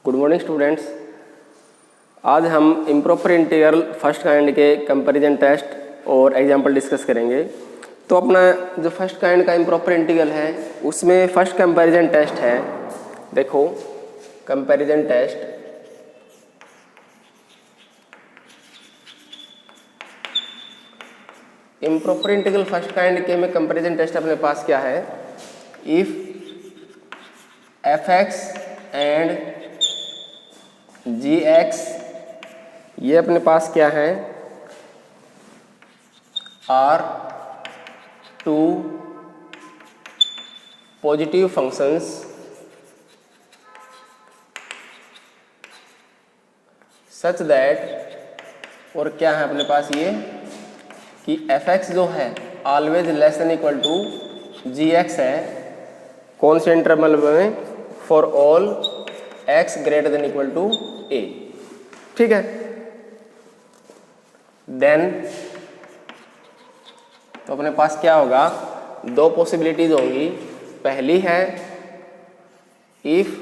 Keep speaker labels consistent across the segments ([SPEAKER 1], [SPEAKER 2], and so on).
[SPEAKER 1] Good morning students. आज हम improper integral first kind के कंपैरिजन टेस्ट और एग्जाम्पल डिस्कस करेंगे। तो अपना जो फर्स्ट काइंड का इम्प्रॉपर इंटीग्रल है उसमें फर्स्ट कंपैरिजन टेस्ट है। देखो comparison test, improper integral first kind के में कंपैरिजन टेस्ट अपने पास क्या है, इफ f(x) एंड gx ये अपने पास क्या है, are two positive functions such that, और क्या है अपने पास ये कि f(x) जो है always less than equal to gx है, कौन से इंटरवल में, for all x greater than equal to a। ठीक है, देन तो अपने पास क्या होगा, दो पॉसिबिलिटीज होंगी। पहली है इफ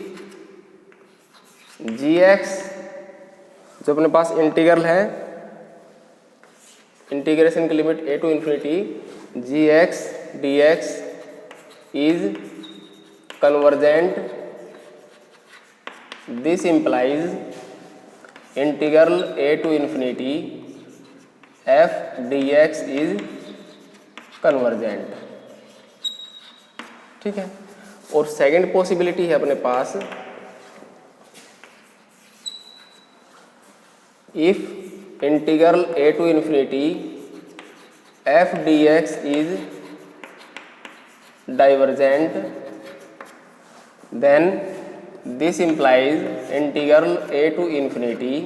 [SPEAKER 1] gx जो अपने पास इंटीग्रल है, इंटीग्रेशन की limit a to infinity gx dx is convergent, this implies integral a to infinity f dx is convergent. ठीक है, और सेकंड पॉसिबिलिटी है अपने पास if integral a to infinity f dx is divergent, then this implies integral a to infinity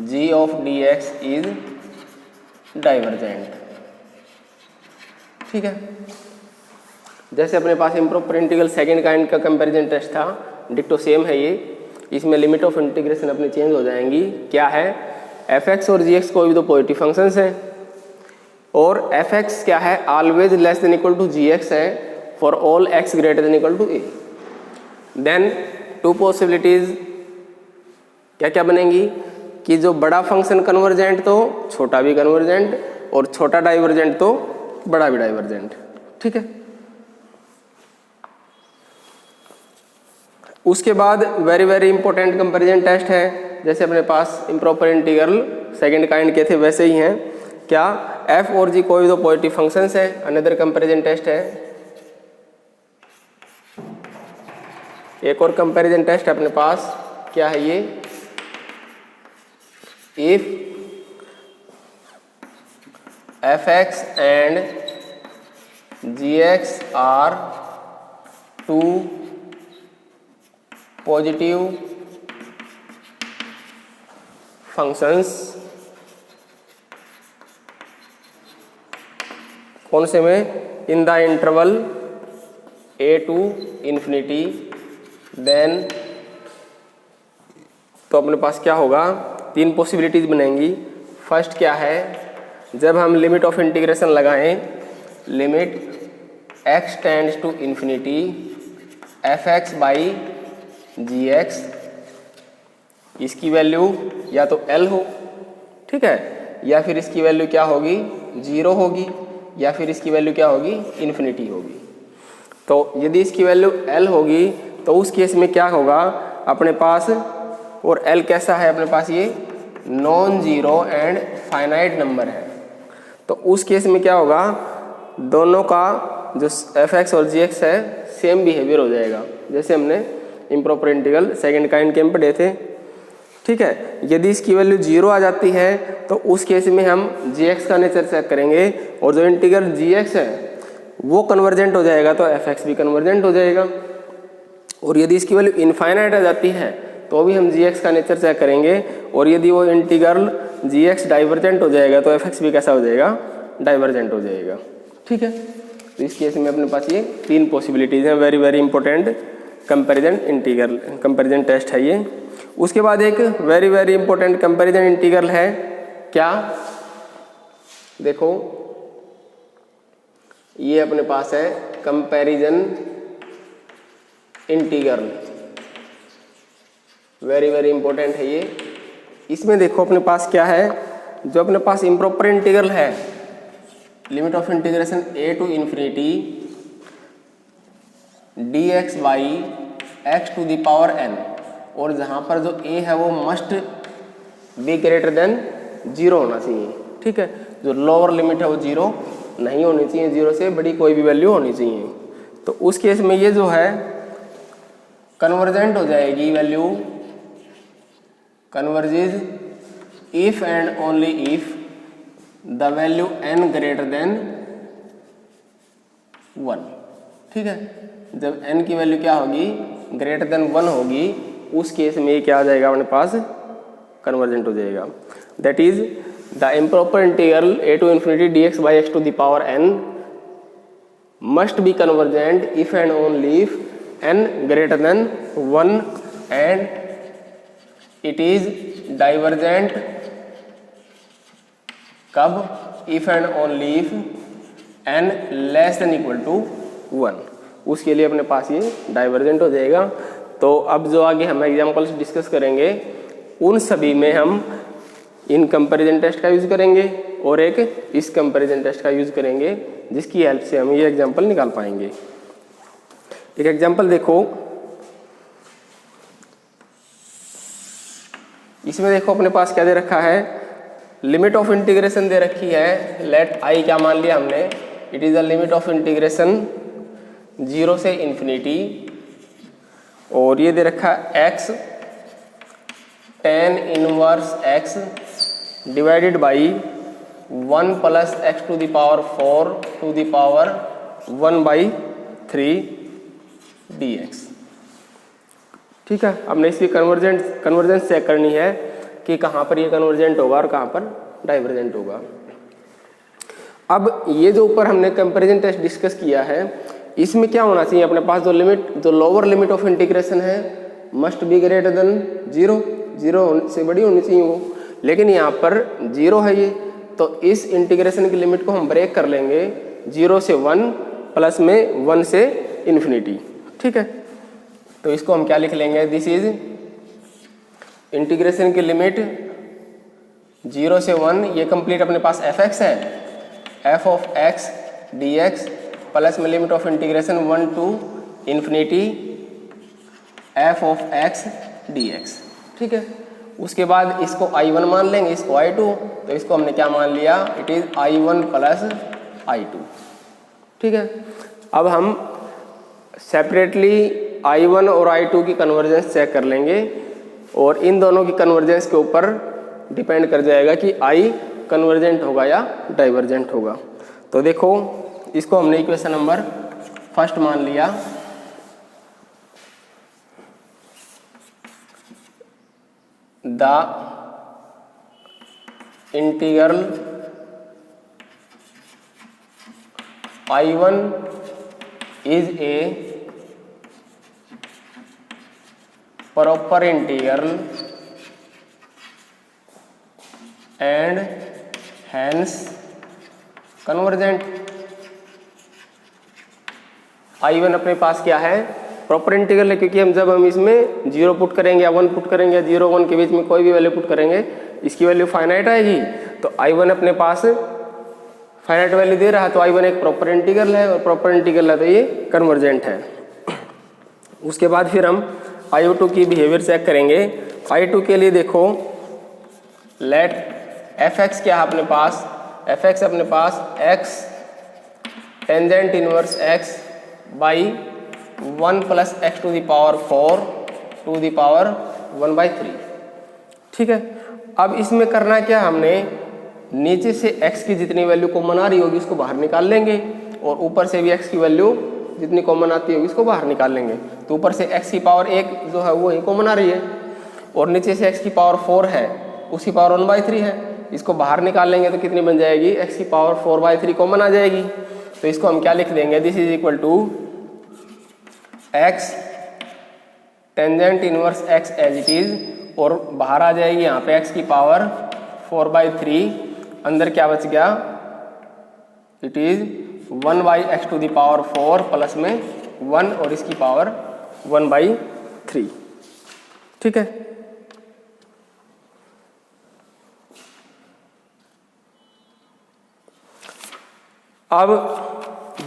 [SPEAKER 1] g of dx is divergent. ठीक है, जैसे अपने पास इम्प्रॉपर इंटीग्रल सेकंड काइंड का कंपैरिजन टेस्ट था, डिक्टो सेम है ये। इसमें लिमिट ऑफ इंटीग्रेशन अपनी चेंज हो जाएंगी। क्या है, f(x) और g(x) कोई भी दो पॉजिटिव फंक्शंस हैं, और f(x) क्या है, always less than equal to gx है, for all x greater than equal to a। Then two possibilities क्या क्या बनेंगी कि जो बड़ा फंक्शन कन्वर्जेंट तो छोटा भी कन्वर्जेंट, और छोटा डाइवर्जेंट तो बड़ा भी डाइवर्जेंट। ठीक है, उसके बाद very very important comparison test है। जैसे अपने पास इम्प्रॉपर इंटीग्रल सेकंड काइंड के थे वैसे ही हैं। क्या, f और g कोई दो पॉजिटिव फंक्शंस है, अनदर कंपैरिजन टेस्ट है। एक और कंपैरिजन टेस्ट अपने पास क्या है ये, if f(x) and gx are two positive functions, कौन से में, in the interval a to infinity, then तो अपने पास क्या होगा, तीन पॉसिबिलिटीज बनेंगी। फर्स्ट क्या है, जब हम लिमिट ऑफ इंटीग्रेशन लगाएं, limit x tends to infinity f(x) by gx, इसकी वैल्यू या तो L हो, ठीक है, या फिर इसकी वैल्यू क्या होगी, 0 होगी, या फिर इसकी वैल्यू क्या होगी, इन्फिनिटी होगी। तो यदि इसकी वैल्यू L होगी तो उस केस में क्या होगा अपने पास, और L कैसा है अपने पास, ये non zero and finite number है। तो उस केस में क्या होगा, दोनों का जो f(x) और gx है सेम बिहेवियर हो जाएगा, जैसे हमने इम्प्रॉपर इंटीग्रल सेकंड काइंड के में पढ़े थे। ठीक है, यदि इसकी वैल्यू 0 आ जाती है तो उस केस में हम gx का नेचर चेक करेंगे, और जो इंटीग्रल gx है वो कन्वर्जेंट हो जाएगा तो f(x) भी कन्वर्जेंट हो जाएगा। और यदि इसकी वैल्यू इनफाइनाइट आ जाती है तो भी हम gx का नेचर चेक करेंगे, और यदि वो इंटीग्रल gx डाइवर्जेंट हो जाएगा तो f(x) भी कैसा हो जाएगा, डाइवर्जेंट हो जाएगा। ठीक है, तो इस केस में अपने पास ये तीन पॉसिबिलिटीज़ हैं। Very very important comparison integral comparison test है ये। उसके बाद एक very very important comparison integral है, क्या, देखो ये अपने पास है comparison integral. Very very important है ये। इसमें देखो अपने पास क्या है, जो अपने पास इम्प्रॉपर इंटीग्रल है, limit of integration a to infinity dx by x to the power n, और जहाँ पर जो a है वो मस्ट बी ग्रेटर देन 0 होना चाहिए। ठीक है, जो लोअर लिमिट है वो 0 नहीं होनी चाहिए, 0 से बड़ी कोई भी वैल्यू होनी चाहिए। तो उस केस में ये जो है कन्वर्जेंट हो जाएगी value, converges if and only if the value n greater than 1। ठीक है, जब n की वैल्यू क्या होगी, ग्रेटर देन 1 होगी, उस केस में ये क्या आ जाएगा अपने पास, कन्वर्जेंट हो जाएगा। That is the improper integral a to infinity dx by x to the power n must be convergent if and only if n greater than 1 and it is divergent कब, if and only if n less than equal to 1, उसके लिए अपने पास ये divergent हो जाएगा। तो अब जो आगे हम एग्जाम्पल्स डिस्कस करेंगे उन सभी में हम इन कंपैरिजन टेस्ट का यूज़ करेंगे और एक इस कंपैरिजन टेस्ट का यूज़ करेंगे, जिसकी हेल्प से हम ये एग्जाम्पल निकाल पाएंगे। एक एग्जाम्पल देखो, इसमें देखो अपने पास क्या दे रखा है, लिमिट ऑफ इंटीग्रेशन दे रखी है। लेट आई क्या मान लिया हमने, it is the limit of integration 0 से इन्फिनिटी, और ये दे रखा है x tan inverse x divided by 1 plus x to the power 4 to the power 1/3 dx। ठीक है, हमने इसकी कन्वर्जेंस चेक करनी है कि कहाँ पर ये कन्वर्जेंट होगा और कहाँ पर डाइवर्जेंट होगा। अब ये जो ऊपर हमने कंपैरिजन टेस्ट डिस्कस किया है, इसमें क्या होना चाहिए अपने पास, जो लोअर लिमिट ऑफ इंटीग्रेशन है मस्ट बी ग्रेटर देन 0 से बड़ी होनी चाहिए वो, लेकिन यहाँ पर 0 है ये, तो इस इंटीग्रेशन की लिमिट को हम ब्रेक कर लेंगे 0 से 1 प्लस में 1 से इन्फिनिटी। ठीक है, तो इसको हम क्या लिख लेंगे, दिस इज इंटीग्रेशन की लिमिट 0 से 1, ये कंप्लीट अपने पास fx है, f of x dx plus में limit of integration 1 to infinity f of x dx। ठीक है, उसके बाद इसको I1 मान लेंगे, इसको I2, तो इसको हमने क्या मान लिया, it is I1 plus I2। ठीक है, अब हम सेपरेटली I1 और I2 की कन्वर्जेंस चेक कर लेंगे, और इन दोनों की कन्वर्जेंस के ऊपर डिपेंड कर जाएगा कि I कन्वर्जेंट होगा या डाइवर्जेंट होगा। तो देखो, इसको हमने इक्वेशन नंबर फर्स्ट मान लिया, the integral I1 is a proper integral and hence convergent. I1 अपने पास क्या है, प्रॉपर इंटीग्रल है, क्योंकि जब हम इसमें 0 पुट करेंगे या 1 पुट करेंगे, 0 1 के बीच में कोई भी वैल्यू पुट करेंगे, इसकी वैल्यू फाइनाइट आएगी। तो I1 अपने पास फाइनाइट वैल्यू दे रहा है, तो I1 एक प्रॉपर इंटीग्रल है, और प्रॉपर इंटीग्रल है तो ये कन्वर्जेंट है। उसके बाद फिर हम I2 की बिहेवियर चेक करेंगे। I2 के लिए देखो, लेट fx क्या है अपने पास, fx अपने पास x tangent inverse x by 1 plus x to the power 4 to the power 1/3। ठीक है, अब इसमें करना क्या, हमने नीचे से x की जितनी वैल्यू कॉमन आ रही होगी उसको बाहर निकाल लेंगे, और ऊपर से भी x की वैल्यू जितनी कॉमन आती होगी उसको बाहर निकाल लेंगे। तो ऊपर से x की पावर 1 जो है वो ही कॉमन आ रही है, और नीचे से x की पावर 4 है, उसकी पावर 1/3 है, इसको बाहर निकाल लेंगे तो कितनी बन जाएगी, x की पावर 4/3 कॉमन आ जाएगी। तो इसको हम क्या लिख देंगे, this is equal to x tangent inverse x as it is, और बाहर आ जाएगी यहाँ पे x की पावर 4/3, अंदर क्या बच गया, it is 1/x to the power 4 plus में 1 और इसकी पावर 1/3। ठीक है, अब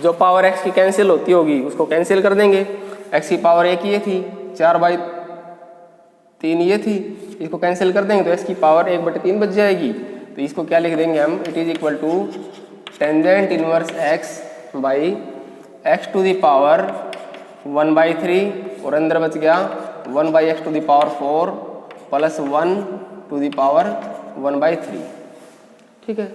[SPEAKER 1] जो पावर x की कैंसिल होती होगी उसको कैंसिल कर देंगे। x की पावर 1 ये थी, 4/3 ये थी, इसको कैंसिल कर देंगे तो x की पावर 1/3 बच जाएगी। तो इसको क्या लिख देंगे हम, it is equal to tangent inverse x by x to the power 1/3 और अंदर बच गया 1/x to the power 4 plus 1 to the power 1/3। ठीक है,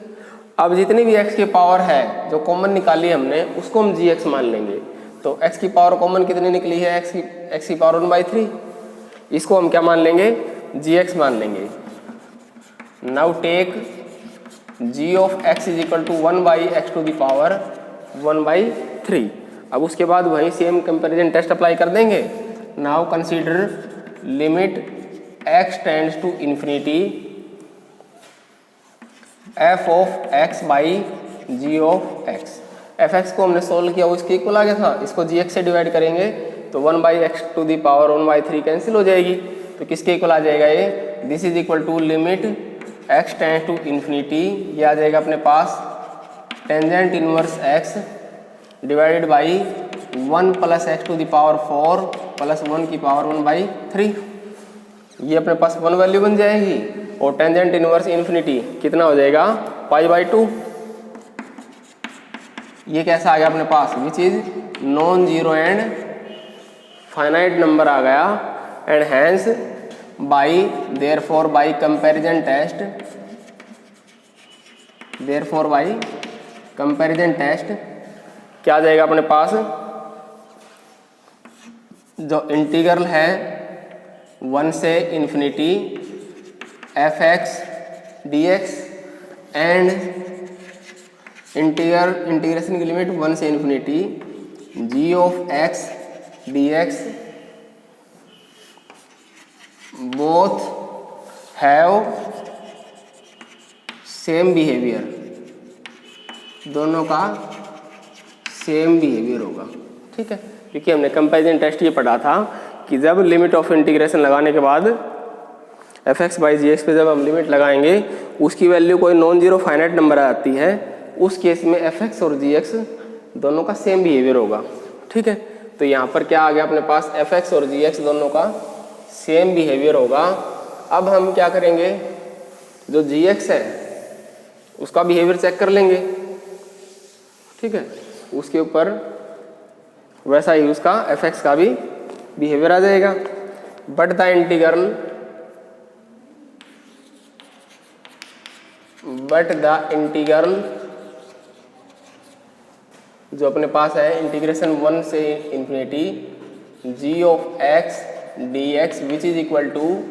[SPEAKER 1] अब जितनी भी x की पावर है जो कॉमन निकाली हमने उसको हम gx मान लेंगे। तो x की पावर कॉमन कितनी निकली है, x की पावर 1/3, इसको हम क्या मान लेंगे, gx मान लेंगे। Now take g of x is equal to 1/x to the power 1/3। अब उसके बाद वही सेम कंपैरिजन टेस्ट अप्लाई कर देंगे। Now consider limit x tends to infinity f of x by g of x। fx को हमने solve किया, वो इसके इक्वल आ गया था, इसको gx से डिवाइड करेंगे तो 1/x to the power 1/3 cancel हो जाएगी। तो किसके इक्वल आ जाएगा ये, this is equal to limit x tends to infinity, ये आ जाएगा अपने पास tangent inverse x divided by 1 plus x to the power 4 plus 1 की पावर 1/3। ये अपने पास 1 वैल्यू बन जाएगी और टेंजेंट इनवर्स इन्फिनिटी कितना हो जाएगा, π/2। ये कैसा आ गया अपने पास, which is non zero and finite number आ गया। And hence by therefore by comparison test, therefore by comparison test क्या आ जाएगा अपने पास, जो इंटीग्रल है 1 से infinity fx dx and integration की लिमिट 1 से infinity g of x dx both have same behaviour, दोनों का सेम बिहेवियर होगा। ठीक है, क्योंकि हमने कंपैरिजन टेस्ट ये पढ़ा था कि जब लिमिट ऑफ इंटीग्रेशन लगाने के बाद fx बाई जी एक्स पे जब हम लिमिट लगाएंगे उसकी वैल्यू कोई नॉन जीरो फाइनाइट नंबर आती है, उस केस में fx और gx दोनों का सेम बिहेवियर होगा। ठीक है, तो यहाँ पर क्या आ गया अपने पास, fx और gx दोनों का सेम बिहेवियर होगा। अब हम क्या करेंगे, जो gx है उसका बिहेवियर चेक कर लेंगे। ठीक है, उसके ऊपर वैसा ही उसका fx का भी बिहेवियर आ जाएगा। बट द इंटीग्रल जो अपने पास है इंटीग्रेशन 1 से infinity g of x dx which is equal to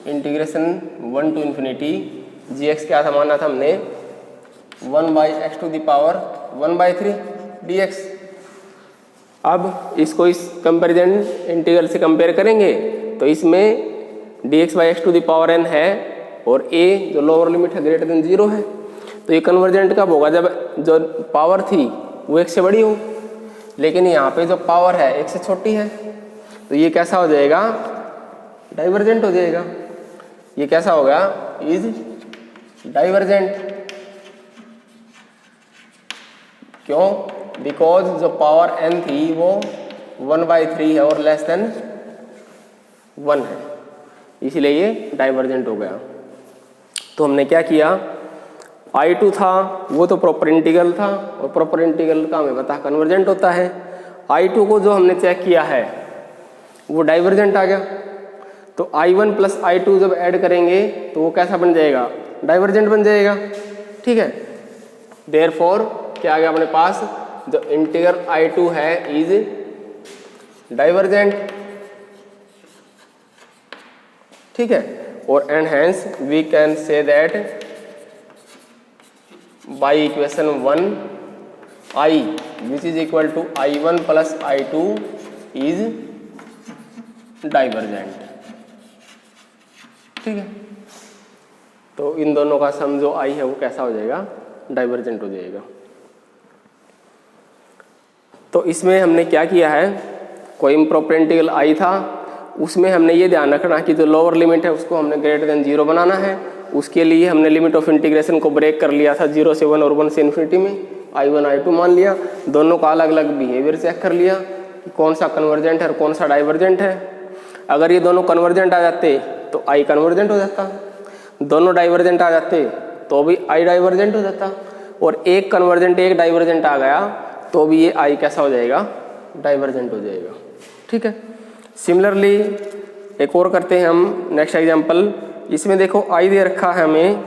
[SPEAKER 1] integration 1 to infinity gx क्या था, माना था हमने 1/x to the power 1/3 dx। अब इसको इस कंपैरिजन इंटीग्रल से कंपेयर करेंगे तो इसमें dx/x to the power n है और a जो लोअर लिमिट है ग्रेटर देन 0 है। तो ये कन्वर्जेंट कब होगा, जब जो पावर थी वो 1 से बड़ी हो, लेकिन यहाँ पे जो पावर है 1 से छोटी है। तो ये कैसा हो जाएगा, डाइवर्जेंट हो जाएगा। ये कैसा हो गया, इज डाइवर्जेंट। क्यों, बिकॉज जो पावर n थी वो 1/3 है और लेस देन 1 है, इसीलिए ये डाइवर्जेंट हो गया। तो हमने क्या किया, I2 था वो तो प्रॉपर इंटीग्रल था और प्रॉपर इंटीग्रल का हमें पता कन्वर्जेंट होता है। I2 को जो हमने चेक किया है वो डाइवर्जेंट आ गया। तो I1 प्लस I2 जब ऐड करेंगे तो वो कैसा बन जाएगा, डाइवर्जेंट बन जाएगा। ठीक है, देयरफॉर क्या आ गया अपने पास, जो इंटीग्रल I2 है इज डाइवर्जेंट। ठीक है, और and hence we can say that by equation 1 I which is equal to I1 plus I2 is divergent. ठीक है, तो इन दोनों का सम जो I है वो कैसा हो जाएगा, डाइवर्जेंट हो जाएगा। तो इसमें हमने क्या किया है, कोई इम्प्रॉपर इंटीग्रल I था, उसमें हमने ये ध्यान रखना कि जो लोअर लिमिट है उसको हमने ग्रेटर देन 0 बनाना है। उसके लिए हमने लिमिट ऑफ इंटीग्रेशन को ब्रेक कर लिया था 0 से 1 और 1 से इन्फिनिटी में। I1 I2 मान लिया, दोनों का अलग अलग बिहेवियर चेक कर लिया कि कौन सा कन्वर्जेंट है और कौन सा डाइवर्जेंट है। अगर ये दोनों कन्वर्जेंट आ जाते तो I कन्वर्जेंट हो जाता, दोनों डाइवर्जेंट आ जाते तो भी I डाइवर्जेंट हो जाता, और एक कन्वर्जेंट एक डाइवर्जेंट आ गया तो भी ये I कैसा हो जाएगा, डाइवर्जेंट हो जाएगा। ठीक है। सिमिलरली एक और करते हैं हम नेक्स्ट एग्जांपल। इसमें देखो I दे रखा है हमें,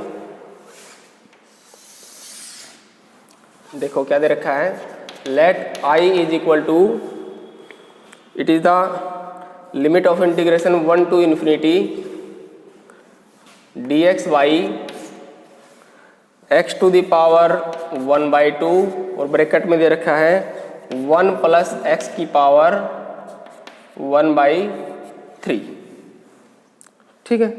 [SPEAKER 1] देखो क्या दे रखा है, let I is equal to, it is the limit of integration 1 to infinity dx by x to the power 1/2, और ब्रैकेट में दे रखा है 1 प्लस x की पावर 1/3। ठीक है।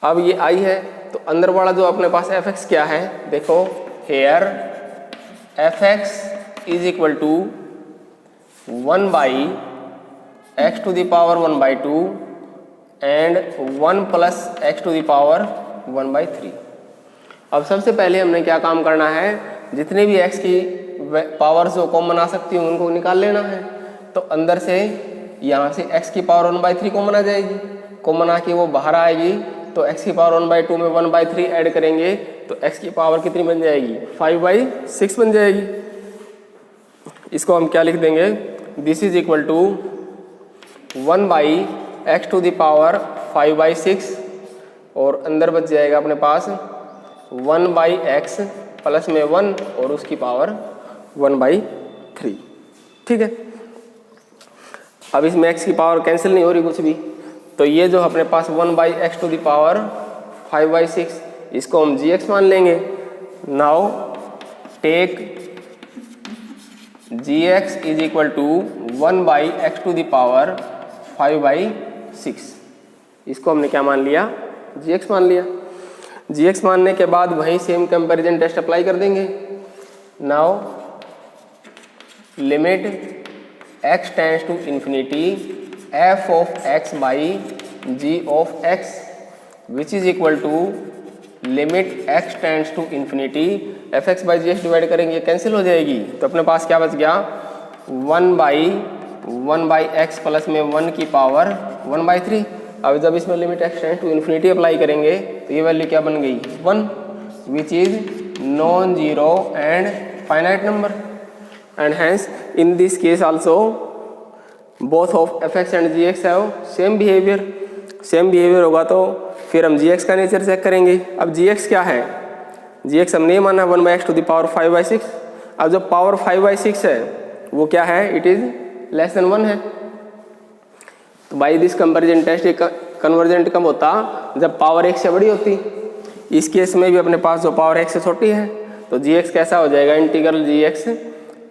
[SPEAKER 1] अब ये I है तो अंदर वाला जो अपने पास fx क्या है, देखो here fx is equal to 1/x to the power 1/2 and 1 plus x to the power 1/3। अब सबसे पहले हमने क्या काम करना है, जितने भी x की पावर जो कॉमन आ सकती है उनको निकाल लेना है। तो अंदर से यहाँ से x की पावर 1/3 कॉमन आ जाएगी, कॉमन आके वो बाहर आएगी तो x की पावर 1/2 में 1/3 ऐड करेंगे तो x की पावर कितनी बन जाएगी, 5/6 बन जाएगी। इसको हम क्या लिख देंगे, this is equal to 1/x to the power 5/6, और अंदर बच जाएगा अपने पास 1/x प्लस में 1 और उसकी पावर 1/3। ठीक है। अब इसमें x की पावर कैंसिल नहीं हो रही कुछ भी, तो ये जो अपने पास 1/x to the power 5/6, इसको हम gx मान लेंगे। Now take gx is equal to 1/x to the power 5/6, इसको हमने क्या मान लिया, gx मान लिया। gx मानने के बाद वही सेम कंपैरिजन टेस्ट अप्लाई कर देंगे। Now limit x tends to infinity f of x by g of x which is equal to limit x tends to infinity fx by gx divide करेंगे, cancel हो जाएगी तो अपने पास क्या बच गया, 1/x प्लस में 1 की पावर 1/3। अब जब इसमें limit x tends to infinity apply करेंगे तो ये वैल्यू क्या बन गई, 1 which is non zero and finite number, and hence in this case also both of fx and gx have same behaviour. Same behaviour होगा तो फिर हम gx का नेचर चेक करेंगे। अब gx क्या है, gx हमने ये माना 1/x to the power 5/6। अब जो पावर 5/6 है वो क्या है, इट इज लेस देन 1 है। तो by this comparison test convergent कब होता, जब पावर 1 से बड़ी होती। इस केस में भी अपने पास जो पावर 1 से छोटी है तो gx कैसा हो जाएगा, इंटीग्रल gx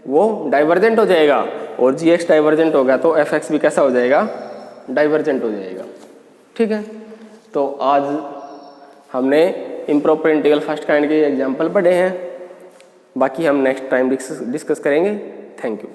[SPEAKER 1] वो डाइवर्जेंट हो जाएगा, और gx डाइवर्जेंट हो गया तो fx भी कैसा हो जाएगा, डाइवर्जेंट हो जाएगा। ठीक है। तो आज हमने इम्प्रॉपर इंटीग्रल फर्स्ट काइंड के एग्जाम्पल पढ़े हैं, बाकी हम नेक्स्ट टाइम डिस्कस करेंगे। Thank you.